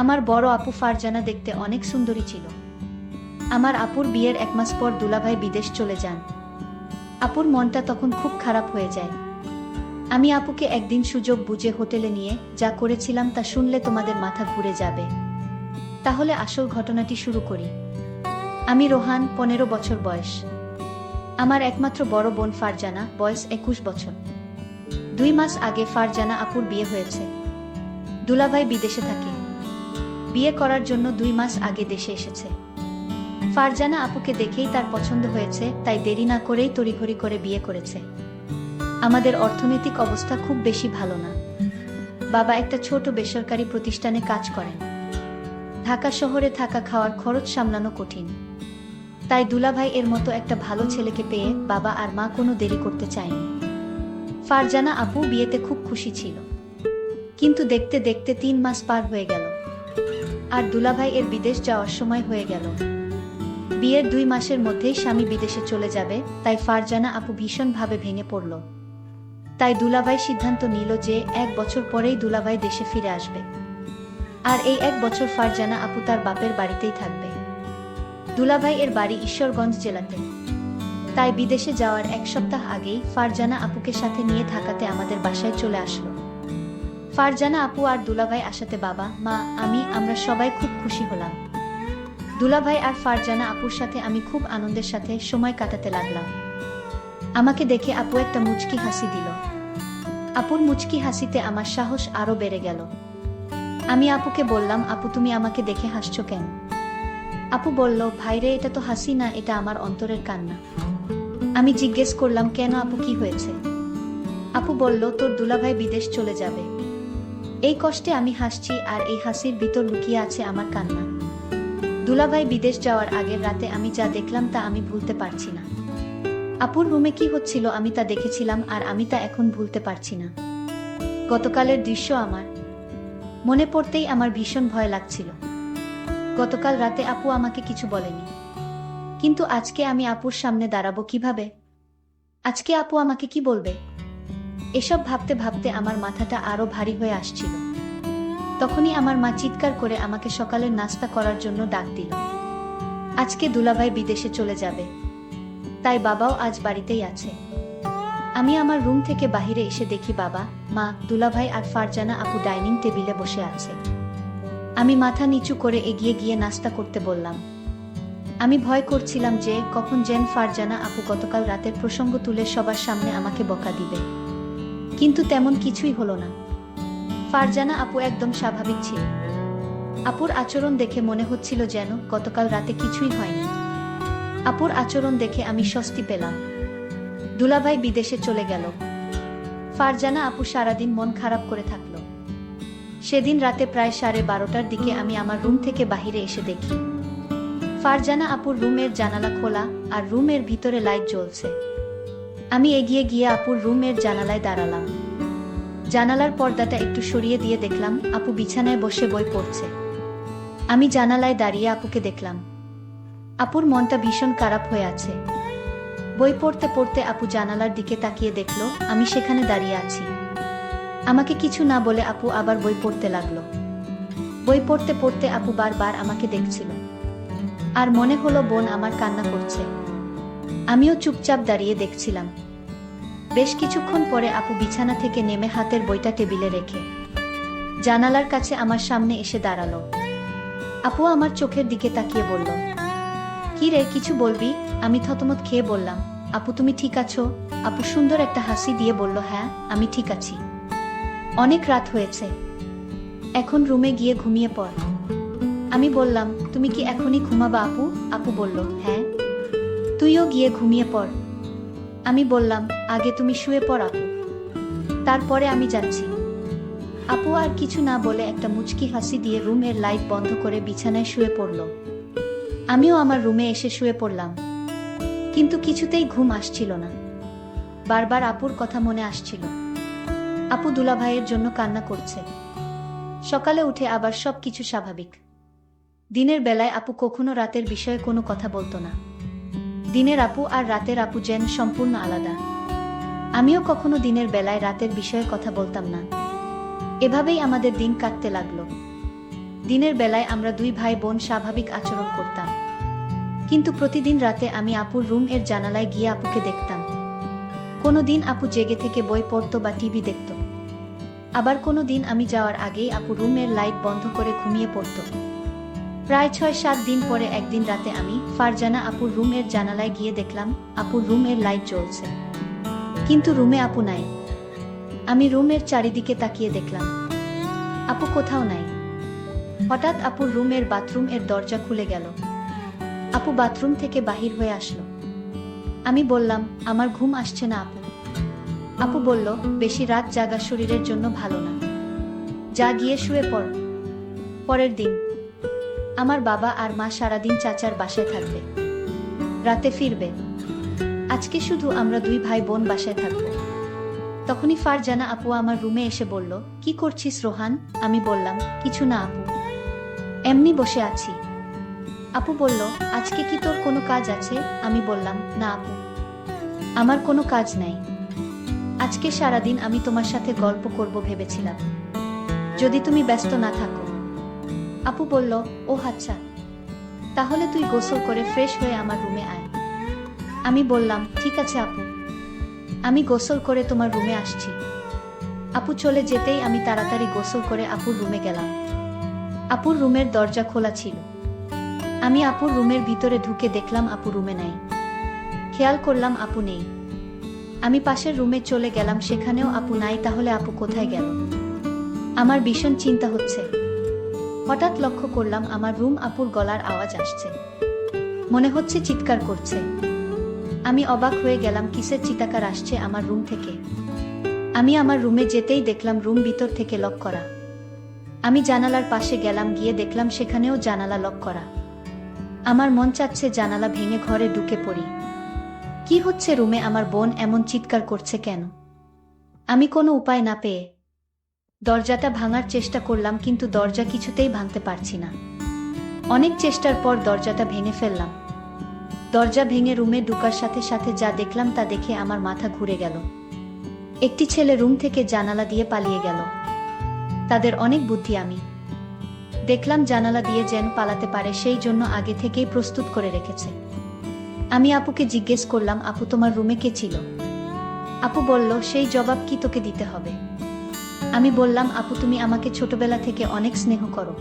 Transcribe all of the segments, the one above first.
আমার বড় আপু ফারজানা দেখতে অনেক সুন্দরী ছিল। আমার আপুর বিয়ের 1 মাস পর দুলাভাই বিদেশ চলে যান। আপুর মনটা তখন খুব খারাপ হয়ে যায়। আমি আপুকে একদিন সুযোগ বুঝে হোটেলে নিয়ে যা করেছিলাম তা শুনলে তোমাদের মাথা ঘুরে যাবে। তাহলে আসল ঘটনাটি শুরু করি। আমি রোহান, 15 বছর বয়স। আমার একমাত্র বড় বোন ফারজানা, বয়স 21 বছর। 2 মাস আগে ফারজানা আপুর বিয়ে হয়েছে। দুলাভাই বিদেশে থাকে। বিয়ে করার জন্য 2 মাস আগে দেশে এসেছে। ফারজানা আপুকে দেখেই তার পছন্দ হয়েছে, তাই দেরি না করেই তড়িঘড়ি করে বিয়ে করেছে। আমাদের অর্থনৈতিক অবস্থা খুব বেশি ভালো না। বাবা একটা ছোট বেসরকারি প্রতিষ্ঠানে কাজ করেন। ঢাকা শহরে থাকা খাওয়ার খরচ সামলানো কঠিন। তাই দুলাভাই এর মতো একটা ভালো ছেলেকে পেয়ে বাবা আর মা কোনো দেরি করতে চায়নি। ফারজানা আপু বিয়েতে খুব খুশি ছিল। কিন্তু দেখতে দেখতে 3 মাস পার হয়ে গেল। আর দুলাভাই এর বিদেশ যাওয়ার সময় হয়ে গেল। বিয়ের 2 মাসের মধ্যেই স্বামী বিদেশে চলে যাবে, তাই ফারজানা আপু ভীষণভাবে ভেঙে পড়ল। তাই দুলাভাই সিদ্ধান্ত নিল যে 1 বছর পরেই দুলাভাই দেশে ফিরে আসবে। আর এই 1 বছর ফারজানা আপু তার বাপের বাড়িতেই থাকবে। দুলাভাই এর বাড়ি ঈশ্বরগঞ্জ জেলাতে। তাই বিদেশে যাওয়ার 1 সপ্তাহ আগেই ফারজানা আপুকে সাথে নিয়ে ঢাকাতে আমাদের বাসায় চলে আসলো। ফারজানা আপু আর দুলাভাই আসাতে বাবা, মা, আমরা সবাই খুব খুশি হলাম। দুলাভাই আর ফারজানা আপুর সাথে আমি খুব আনন্দের সাথে সময় কাটাতে লাগলাম। আমাকে দেখে আপু একটা মুচকি হাসি দিল। আপুর মুচকি হাসিতে আমার সাহস আরো বেড়ে গেল। আমি আপুকে বললাম, আপু তুমি আমাকে দেখে হাসছো কেন? আপু বলল, ভাইরে এটা তো হাসি না, এটা আমার অন্তরের কান্না। আমি জিজ্ঞেস করলাম, কেন আপু, কি হয়েছে? আপু বলল, তোর দুলাভাই বিদেশ চলে যাবে। এই কষ্টে আমি হাসছি, আর এই হাসির ভিতর লুকিয়ে আছে আমার কান্না। দুলাভাই বিদেশ যাওয়ার আগের রাতে আমি যা দেখলাম তা আমি ভুলতে পারছি না। আপুর রুমে কি হচ্ছিল আমি তা দেখেছিলাম, আর আমি তা এখন ভুলতে পারছি না। গতকালের দৃশ্য আমার মনে পড়তেই আমার ভীষণ ভয় লাগছিল। গতকাল রাতে আপু আমাকে কিছু বলেনি, কিন্তু আজকে আমি আপুর সামনে দাঁড়াবো কিভাবে? আজকে আপু আমাকে কি বলবে? এসব ভাবতে ভাবতে আমার মাথাটা আরো ভারী হয়ে আসছিল। তখনই আমার মা চিৎকার করে আমাকে সকালের নাস্তা করার জন্য ডাক দিল। আজকে দুলাভাই বিদেশে চলে যাবে, তাই বাবাও আজ বাড়িতেই আছে। আমি আমার রুম থেকে বাহিরে এসে দেখি বাবা, মা, দুলাভাই আর ফারজানা আপু ডাইনিং টেবিলে বসে আছে। আমি মাথা নিচু করে এগিয়ে গিয়ে নাস্তা করতে বললাম। আমি ভয় করছিলাম যে কখন যেন ফারজানা আপু গতকাল রাতের প্রসঙ্গ তুলে সবার সামনে আমাকে বকা দিবে। কিন্তু তেমন কিছুই হলো না। ফারজানা আপু একদম স্বাভাবিক ছিল। আপুর আচরণ দেখে মনে হচ্ছিল যেন গতকাল রাতে কিছুই হয়নি। আপুর আচরণ দেখে আমি স্বস্তি পেলাম। দুলাভাই বিদেশে চলে গেল। ফারজানা আপু সারাদিন মন খারাপ করে থাকলো। সেদিন রাতে প্রায় 12:30টার দিকে আমি আমার রুম থেকে বাহিরে এসে দেখি ফারজানা আপুর রুমের জানালা খোলা, আর রুমের ভিতরে লাইট জ্বলছে। আমি এগিয়ে গিয়ে আপুর রুমের জানালায় দাঁড়ালাম। জানালার পর্দাটা একটু সরিয়ে দিয়ে দেখলাম আপু বিছানায় বসে বই পড়ছে। আমি জানালায় দাঁড়িয়ে আপুকে দেখলাম। আপুর মনটা ভীষণ খারাপ হয়ে আছে। বই পড়তে পড়তে আপু জানালার দিকে তাকিয়ে দেখলো আমি সেখানে দাঁড়িয়ে আছি। আমাকে কিছু না বলে আপু আবার বই পড়তে লাগলো। বই পড়তে পড়তে আপু বারবার আমাকে দেখছিল। আর মনে হলো বোন আমার কান্না করছে। আমিও চুপচাপ দাঁড়িয়ে দেখছিলাম। বেশ কিছুক্ষণ পরে আপু বিছানা থেকে নেমে হাতের বইটা টেবিলে রেখে জানালার কাছে আমার সামনে এসে দাঁড়ালো। আপু আমার চোখের দিকে তাকিয়ে বলল, কি রে, কিছু বলবি? আমি থতমত খেয়ে বললাম, আপু তুমি ঠিক আছো? আপু সুন্দর একটা হাসি দিয়ে বলল, হ্যাঁ আমি ঠিক আছি। অনেক রাত হয়েছে, এখন রুমে গিয়ে ঘুমিয়ে পড়। আমি বললাম, তুমি কি এখনই ঘুমাবা আপু? আপু বলল, হ্যাঁ, তুইও গিয়ে ঘুমিয়ে পড়। আমি বললাম, আগে তুমি শুয়ে পড় আপু, তারপরে আমি যাচ্ছি। আপু আর কিছু না বলে একটা মুচকি হাসি দিয়ে রুমের লাইট বন্ধ করে বিছানায় শুয়ে পড়ল। আমিও আমার রুমে এসে শুয়ে পড়লাম, কিন্তু কিছুতেই ঘুম আসছিল না। বারবার আপুর কথা মনে আসছিল। আপু দুলাভাইয়ের জন্য কান্না করছে। সকালে উঠে আবার সব কিছু স্বাভাবিক। দিনের বেলায় আপু কখনো রাতের বিষয়ে কোনো কথা বলতো না। দিনের আপু আর রাতের আপু যেন সম্পূর্ণ আলাদা। আমিও কখনো দিনের বেলায় রাতের বিষয়ে কথা বলতাম না। এভাবেই আমাদের দিন কাটতে লাগলো। দিনের বেলায় আমরা দুই ভাই বোন স্বাভাবিক আচরণ করতাম, কিন্তু প্রতিদিন রাতে আমি আপুর রুম এর জানালায় গিয়ে আপুকে দেখতাম। কোনো দিন আপু জেগে থেকে বই পড়তো বা টিভি দেখত, আবার কোনো দিন আমি যাওয়ার আগেই আপু রুমের লাইট বন্ধ করে ঘুমিয়ে পড়তো। প্রায় 6-7 দিন পরে একদিন রাতে আমি ফারজানা আপুর রুমের জানালায় গিয়ে দেখলাম আপুর রুমের লাইট জ্বলছে, কিন্তু রুমে আপু নাই। আমি রুমের চারিদিকে তাকিয়ে দেখলাম আপু কোথাও নাই। হঠাৎ আপুর রুমের বাথরুম এর দরজা খুলে গেল। আপু বাথরুম থেকে বাহির হয়ে আসলো। আমি বললাম, আমার ঘুম আসছে না আপু। আপু বলল, বেশি রাত জাগা শরীরের জন্য ভালো না, যা গিয়ে শুয়ে পড়। পরের দিন আমার বাবা আর মা সারাদিন চাচার বাসায় থাকবে, রাতে ফিরবে। আজকে শুধু আমরা দুই ভাই বোন বাসায় থাকবো। তখনই ফারজানা আপু আমার রুমে এসে বলল, কি করছিস রোহান? আমি বললাম, কিছু না আপু, এমনি বসে আছি। আপু বলল, আজকে কি তোর কোনো কাজ আছে? আমি বললাম, না আপু, আমার কোনো কাজ নাই। আজকে সারাদিন আমি তোমার সাথে গল্প করব ভেবেছিলাম, যদি তুমি ব্যস্ত না থাকো। আপু বলল, ও আচ্ছা, তাহলে তুই গোসল করে ফ্রেশ হয়ে আমার রুমে আয়। আমি বললাম, ঠিক আছে আপু, আমি গোসল করে তোমার রুমে আসছি। আপু চলে যেতেই আমি তাড়াতাড়ি গোসল করে আপুর রুমে গেলাম। আপুর রুমের দরজা খোলা ছিল। আমি আপুর রুমের ভিতরে ঢুকে দেখলাম আপু রুমে নাই। খেয়াল করলাম আপু নেই। আমি পাশের রুমে চলে গেলাম, সেখানেও আপু নাই। তাহলে আপু কোথায় গেল? আমার ভীষণ চিন্তা হচ্ছে। হঠাৎ লক্ষ্য করলাম আমার রুম আপুর গলার আওয়াজ আসছে, মনে হচ্ছে চিৎকার করছে। আমি অবাক হয়ে গেলাম, কিসের চিৎকার আসছে আমার রুম থেকে। আমি আমার রুমে যেতেই দেখলাম রুম ভিতর থেকে লক করা। আমি জানালার পাশে গেলাম, গিয়ে দেখলাম সেখানেও জানালা লক করা। আমার মন চাচ্ছে জানালা ভেঙে ঘরে ঢুকে পড়ি। কি হচ্ছে রুমে? আমার বোন এমন চিৎকার করছে কেন? আমি কোনো উপায় না পেয়ে দরজাটা ভাঙার চেষ্টা করলাম, কিন্তু দরজা কিছুতেই ভাঙতে পারছি না। অনেক চেষ্টার পর দরজাটা ভেঙে ফেললাম। দরজা ভেঙে রুমে ঢোকার সাথে সাথে যা দেখলাম তা দেখে আমার মাথা ঘুরে গেল। একটি ছেলে রুম থেকে জানালা দিয়ে পালিয়ে গেল। তাদের অনেক বুদ্ধি। আমি দেখলাম জানালা দিয়ে যেন পালাতে পারে, সেই জন্য আগে থেকেই প্রস্তুত করে রেখেছে। আমি আপুকে জিজ্ঞেস করলাম, আপু তোমার রুমে কে ছিল? আপু বলল, সেই জবাব কি তোকে দিতে হবে? আমি বললাম, আপু তুমি আমাকে ছোটবেলা থেকে অনেক স্নেহ করো,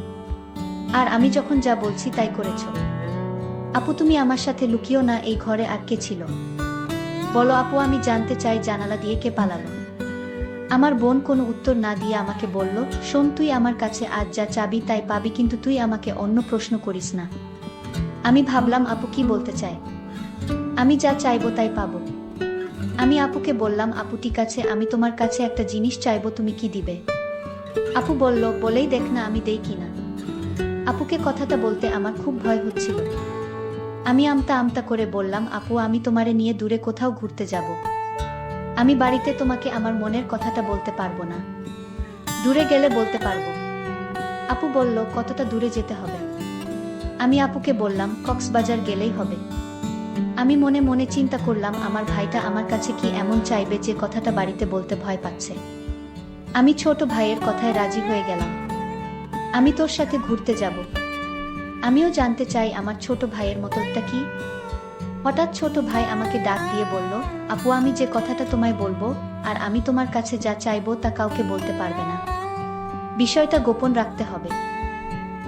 আর আমি যখন যা বলছি তাই করেছ। আপু তুমি আমার সাথে লুকিও না, এই ঘরে আর কে ছিল বলো আপু, আমি জানতে চাই জানালা দিয়ে কে পালালো। আমার বোন কোনো উত্তর না দিয়ে আমাকে বলল, শোন, তুই আমার কাছে আজ যা চাবি তাই পাবি, কিন্তু তুই আমাকে অন্য প্রশ্ন করিস না। আমি ভাবলাম আপু কি বলতে চায়, আমি যা চাইবো তাই পাবো। আমি আপুকে বললাম, আপু ঠিক আছে, আমি তোমার কাছে একটা জিনিস চাইবো, তুমি কি দিবে? আপু বলল, বলেই দেখ না আমি দেই কিনা। আপুকে কথাটা বলতে আমার খুব ভয় হচ্ছিল। আমি আমতা আমতা করে বললাম, আপু আমি তোমারে নিয়ে দূরে কোথাও ঘুরতে যাব। আমি বাড়িতে তোমাকে আমার মনের কথাটা বলতে পারবো না, দূরে গেলে বলতে পারবো। আপু বলল, কতটা দূরে যেতে হবে? আমি আপুকে বললাম, কক্সবাজার গেলেই হবে। আমি মনে মনে চিন্তা করলাম, আমার ভাইটা আমার কাছে কি এমন চাইবে যে কথাটা বাড়িতে বলতে ভয় পাচ্ছে। আমি ছোট ভাইয়ের কথায় রাজি হয়ে গেলাম। আমি তোর সাথে ঘুরতে যাব। আমিও জানতে চাই আমার ছোট ভাইয়ের মতটা কি। হঠাৎ ছোট ভাই আমাকে ডাক দিয়ে বলল, আপু আমি যে কথাটা তোমায় বলবো আর আমি তোমার কাছে যা চাইবো তা কাউকে বলতে পারবে না, বিষয়টা গোপন রাখতে হবে,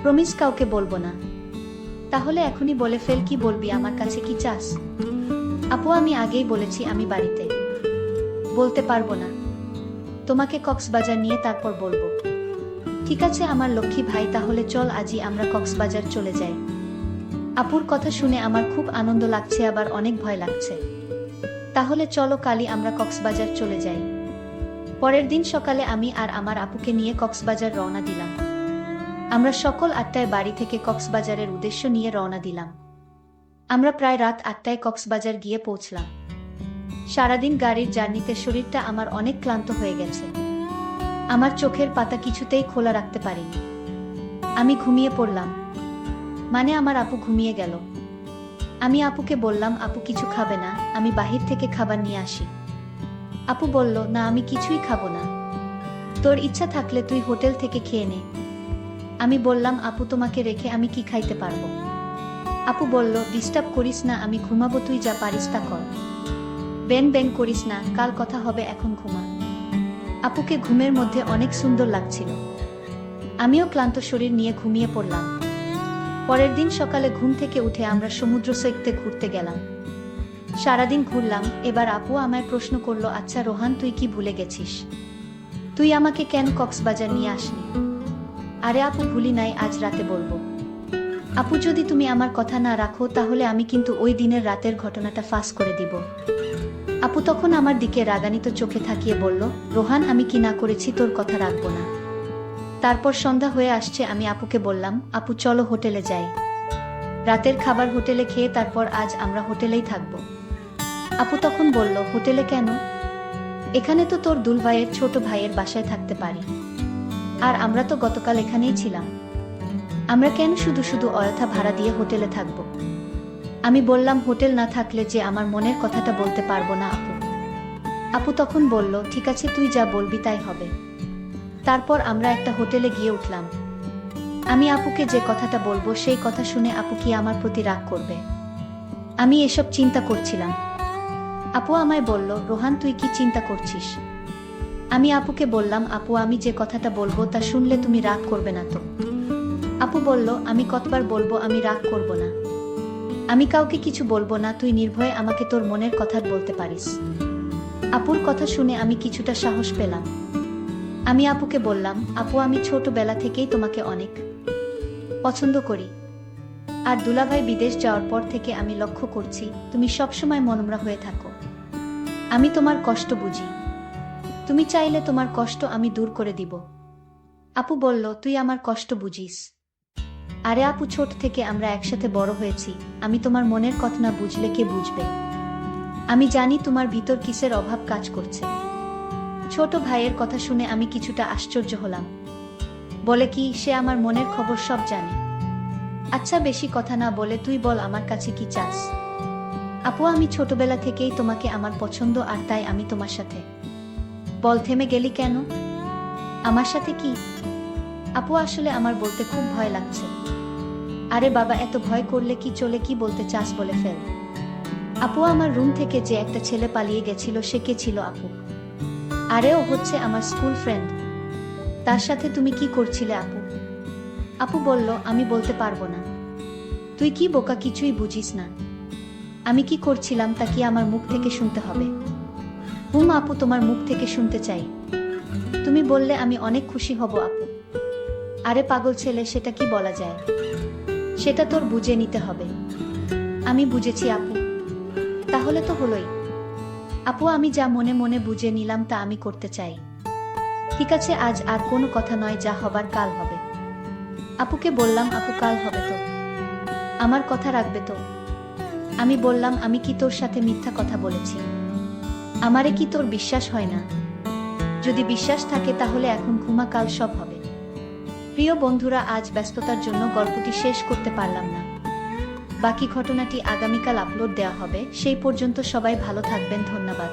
প্রমিস কাউকে বলবো না। তাহলে এখনই বলে ফেল, কি বলবি? আমার কাছে কি চাস? আপু আমি আগেই বলেছি আমি বাড়িতে বলতে পারবো না, তোমাকে কক্সবাজার নিয়ে তারপর বলবো। ঠিক আছে আমার লক্ষ্মী ভাই, তাহলে চল আজই আমরা কক্সবাজার চলে যাই। আপুর কথা শুনে আমার খুব আনন্দ লাগছে, আবার অনেক ভয় লাগছে। তাহলে চলো কালই আমরা কক্সবাজার চলে যাই। পরের দিন সকালে আমি আর আমার আপুকে নিয়ে কক্সবাজার রওনা দিলাম। আমরা সকল 8টায় বাড়ি থেকে কক্সবাজারের উদ্দেশ্য নিয়ে রওনা দিলাম। আমরা প্রায় রাত 8টায় কক্সবাজার গিয়ে পৌঁছলাম। সারাদিন গাড়ির জার্নিতে শরীরটা আমার অনেক ক্লান্ত হয়ে গেছে। আমার চোখের পাতা কিছুতেই খোলা রাখতে পারিনি। আমি ঘুমিয়ে পড়লাম, মানে আমার আপু ঘুমিয়ে গেল। আমি আপুকে বললাম, আপু কিছু খাবে না? আমি বাহির থেকে খাবার নিয়ে আসি। আপু বলল, না আমি কিছুই খাবো না, তোর ইচ্ছা থাকলে তুই হোটেল থেকে খেয়ে নে। আমি বললাম, আপু তোমাকে রেখে আমি কি খাইতে পারবো? আপু বলল, ডিস্টার্ব করিস না, আমি ঘুমাবো, তুই যা পারিস তা কর। বেন বেন করিস না, কাল কথা হবে, এখন ঘুমা। আপুকে ঘুমের মধ্যে অনেক সুন্দর লাগছিল। আমিও ক্লান্ত শরীর নিয়ে ঘুমিয়ে পড়লাম। পরের দিন সকালে ঘুম থেকে উঠে আমরা সমুদ্র সৈকতে ঘুরতে গেলাম। সারাদিন ঘুরলাম। এবার আপু আমায় প্রশ্ন করলো, আচ্ছা রোহান, তুই কি ভুলে গেছিস? তুই আমাকে কেন কক্সবাজার নিয়ে আসনি? আরে আপু, ভুলি নাই, আজ রাতে বলবো। আপু, যদি তুমি আমার কথা না রাখো তাহলে আমি কিন্তু ওই দিনের রাতের ঘটনাটা ফাঁস করে দিব। আপু তখন আমার দিকে রাগান্বিত চোখে তাকিয়ে বলল, রোহান, আমি কি না করেছি তোর কথা রাখবো না? তারপর সন্ধ্যা হয়ে আসছে, আমি আপুকে বললাম, আপু চলো হোটেলে যাই। রাতের খাবার হোটেলে খেয়ে তারপর আজ আমরা হোটেলেই থাকবো। আপু তখন বলল, হোটেলে কেন? এখানে তো তোর দুল ভাইয়ের ছোট ভাইয়ের বাসায় থাকতে পারি। আর আমরা তো গতকাল এখানেই ছিলাম। আমরা কেন শুধু শুধু অযথা ভাড়া দিয়ে হোটেলে থাকবো? আমি বললাম, হোটেল না থাকলে যে আমার মনের কথাটা বলতে পারবো না আপু। আপু তখন বলল, ঠিক আছে, তুই যা বলবি তাই হবে। তারপর আমরা একটা হোটেলে গিয়ে উঠলাম। আমি আপুকে যে কথাটা বলবো সেই কথা শুনে আপু কি আমার প্রতি রাগ করবে? আমি এসব চিন্তা করছিলাম। আপু আমায় বলল, রোহান, তুই কি চিন্তা করছিস? আমি আপুকে বললাম, আপু আমি যে কথাটা বলবো তা শুনলে তুমি রাগ করবে না তো? আপু বলল, আমি কতবার বলবো আমি রাগ করব না। আমি কাউকে কিছু বলবো না, তুই নির্ভয়ে আমাকে তোর মনের কথা বলতে পারিস। আপুর কথা শুনে আমি কিছুটা সাহস পেলাম। আমি আপুকে বললাম, আপু আমি ছোটবেলা থেকেই তোমাকে অনেক পছন্দ করি। আর দুলাভাই বিদেশ যাওয়ার পর থেকে আমি লক্ষ্য করছি তুমি সবসময় মনমরা হয়ে থাকো। আমি তোমার কষ্ট বুঝি। তুমি চাইলে তোমার কষ্ট আমি দূর করে দিব। আপু বলল, তুই আমার কষ্ট বুঝিস? আরে আপু, ছোট থেকে আমরা একসাথে বড় হয়েছি, আমি তোমার মনের কথা না বুঝলে কে বুঝবে? আমি জানি তোমার ভিতর কিসের অভাব কাজ করছে। ছোট ভাইয়ের কথা শুনে আমি কিছুটা আশ্চর্য হলাম। বলে কি, সে আমার মনের খবর সব জানে? আচ্ছা বেশি কথা না বলে তুই বল, আমার কাছে কি চাস? আপু আমি ছোটবেলা থেকেই তোমাকে আমার পছন্দ, আর তাই আমি তোমার সাথে। বল, থেমে গেলি কেন? আমার সাথে কি? আপু আসলে আমার বলতে খুব ভয় লাগছে। আরে বাবা, এত ভয় করলে কি চলে, কি বলতে চাস বলে ফেল। আপু আমার রুম থেকে যে একটা ছেলে পালিয়ে গেছিল সে কে ছিল আপু? আরে ও হচ্ছে আমার স্কুল ফ্রেন্ড। তার সাথে তুমি কি করছিলে আপু? আপু বলল, আমি বলতে পারবো না। তুই কি বোকা, কিছুই বুঝিস না? আমি কি করছিলাম তা কি আমার মুখ থেকে শুনতে হবে? আপু তোমার মুখ থেকে শুনতে চাই। তুমি বললে আমি অনেক খুশি হব আপু। আরে পাগল ছেলে, সেটা কি বলা যায়? সেটা তোর বুঝে নিতে হবে। আমি বুঝেছি আপু। তাহলে তো হলোই। আপু আমি যা মনে মনে বুঝে নিলাম তা আমি করতে চাই। ঠিক আছে, আজ আর কোনো কথা নয়, যা হবার কাল হবে। আপুকে বললাম, আপু কাল হবে তো? আমার কথা রাখবে তো? আমি বললাম, আমি কি তোর সাথে মিথ্যা কথা বলেছি? আমারে কি তোর বিশ্বাস হয় না? যদি বিশ্বাস থাকে তাহলে এখন ঘুমা, কাল সব হবে। প্রিয় বন্ধুরা, আজ ব্যস্ততার জন্য গল্পটি শেষ করতে পারলাম না। বাকি ঘটনাটি আগামীকাল আপলোড দেওয়া হবে। সেই পর্যন্ত সবাই ভালো থাকবেন। ধন্যবাদ।